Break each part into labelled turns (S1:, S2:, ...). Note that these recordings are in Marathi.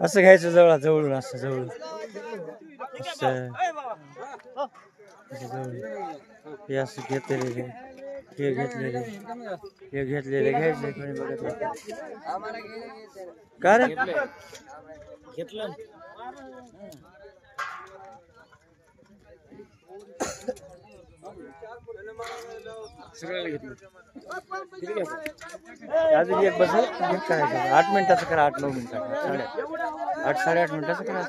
S1: असं घ्यायचं जवळून असं जवळून असं हे असं घेतलेले हे घेतलेले घ्यायचे कोणी बघत का रे घेतलं अजून एक बस करायचं 8 मिनिटाचं करा 8-9 मिनिटाचं 8-8.5 मिनिटाचं करा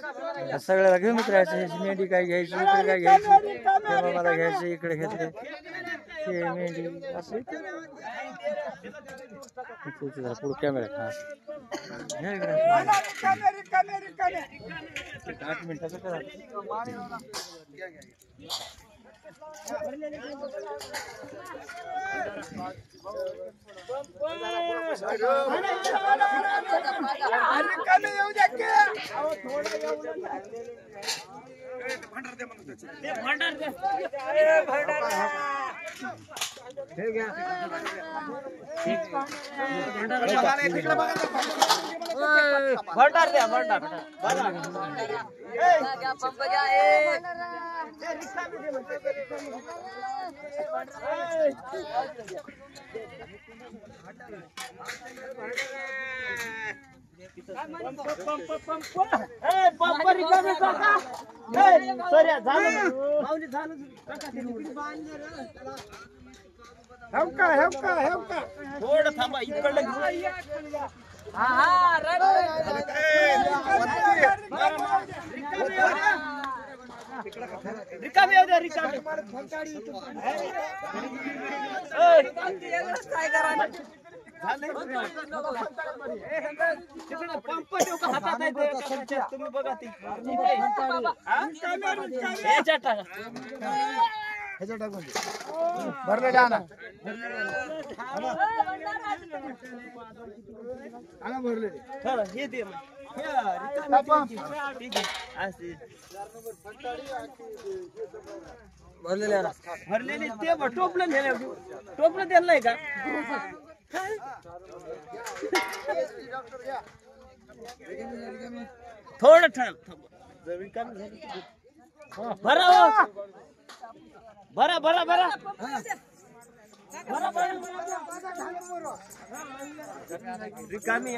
S1: सगळ्याला घेऊन राहायचं ह्याची मेंढी काय घ्यायची इकडे काय घ्यायची तेव्हा मला घ्यायचं इकडे घेतले हे मेंढी असं पुढे कॅमेरा खास 8 मिनिटाचं करा भंडार द्या भंडार थोडं थांबा इकडलं रिकामी येऊ द्या रिकामी काय करा पंप ठेव का हातात आहे तुम्ही बघा ती ह्याच्या टाकून भरले आणा भरले हे दे भरलेले ते टोपलं टोपलं त्याला नाही का थोडं भरा भरा भरा भरा रिकामी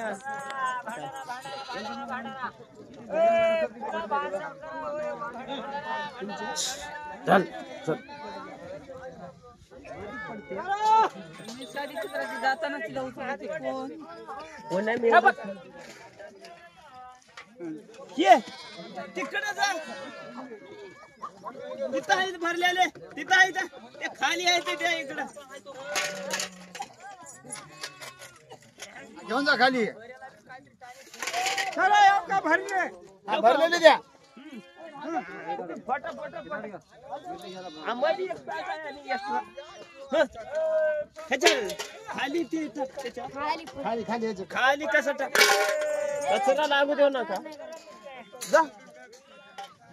S1: चल चल
S2: जाताना तिला उचलते
S1: कोण ये तिकडे जा तिथं आहे भरलेले तिथं आहे ते खाली आहे ते इकडं
S3: घेऊन जा खाली
S1: चला येऊ का भरले
S3: भरलेले द्या
S1: खाली ती
S3: खाली खाली
S1: खाली कसं टाक कचरा लागू देऊ नका जा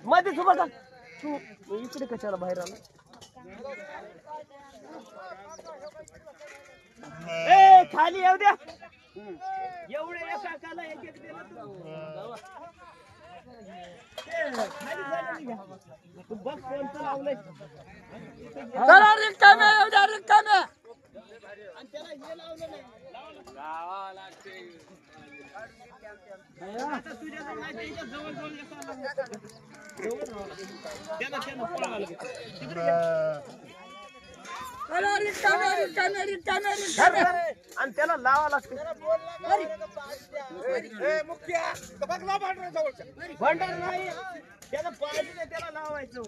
S1: मध्ये सुबह जा तू इकडे कशाला बाहेर आला ए खाली येऊ द्या एवढे एका काला एक एक दिलं तू बघ कोणतं लावलंय
S2: चला रिकामे येऊ द्या रिकामे
S1: आणि त्याला हे लावलं नाही लावा लागते आता तुझ्या जवळ आणि त्याला लावा लागते भंडार नाही त्याला पाहिजे नाही त्याला लावायचं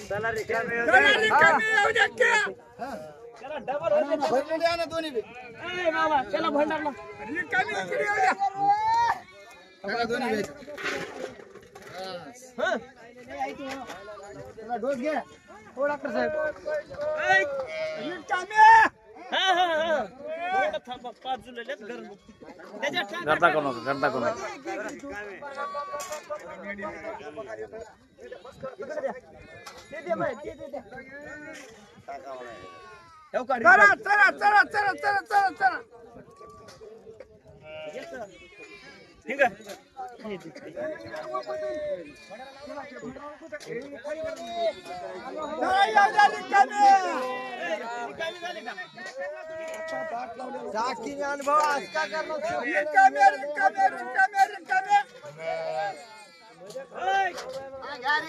S1: त्याला डबल
S3: दोन्ही
S1: बाबा त्याला भंडारला
S3: दोन्ही डोस घ्या हो डॉक्टर साहेब
S1: गर्दा करू नका गर्दा करू
S3: अनुभव आज का करणार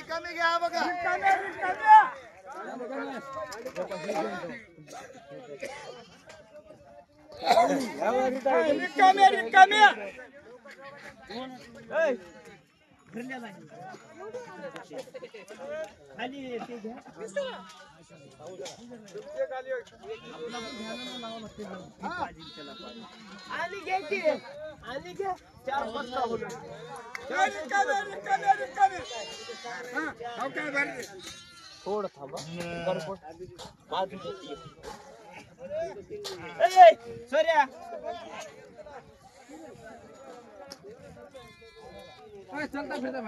S3: कमी घ्या बघा
S2: थोडं थांबा
S3: सूर्या चलता फिरता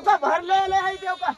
S2: का भरलेले आहे देव का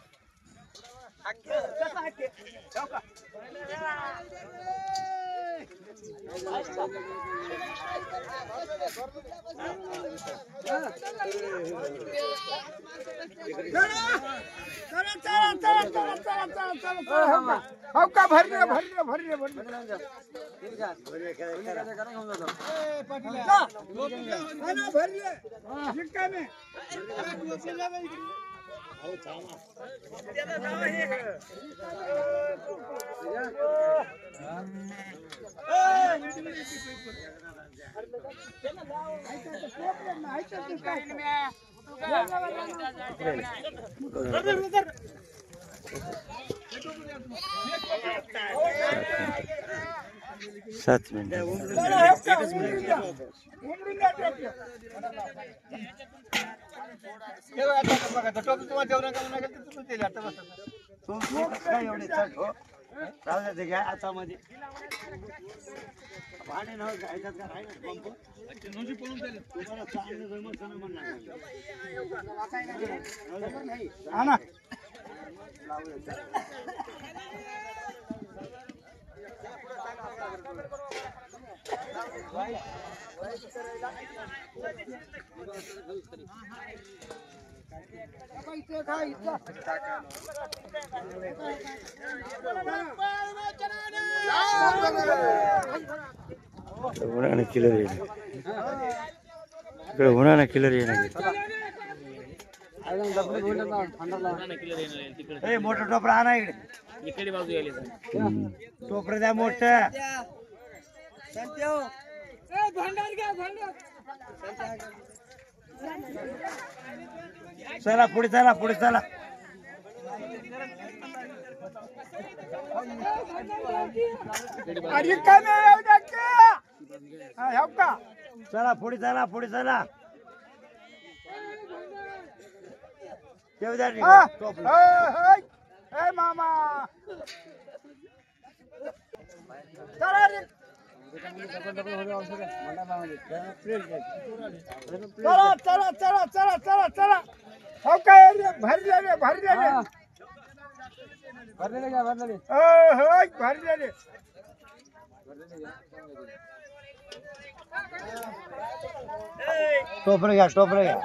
S1: सात मिनिट
S3: हातामध्ये भाडे नाव घ्यायच्यात का राहिलं पंप तुम्हाला चांगलं जमत म्हणणार ना
S1: उन्हाने किलर येईल इकडे उन्हाने किलर येणार
S3: मोठं टोपरा आणा इकडे
S2: इकडे बाजू यायला
S3: टोपरं द्या मोठं चला पुढे चला पुढे चला चला पुढे चला पुढे चला मामा चला चला चला चला चला चला हो काय भरलेले भरलेले भरलेले का भरलेले भरलेले टोपरे घ्या टोपरे घ्या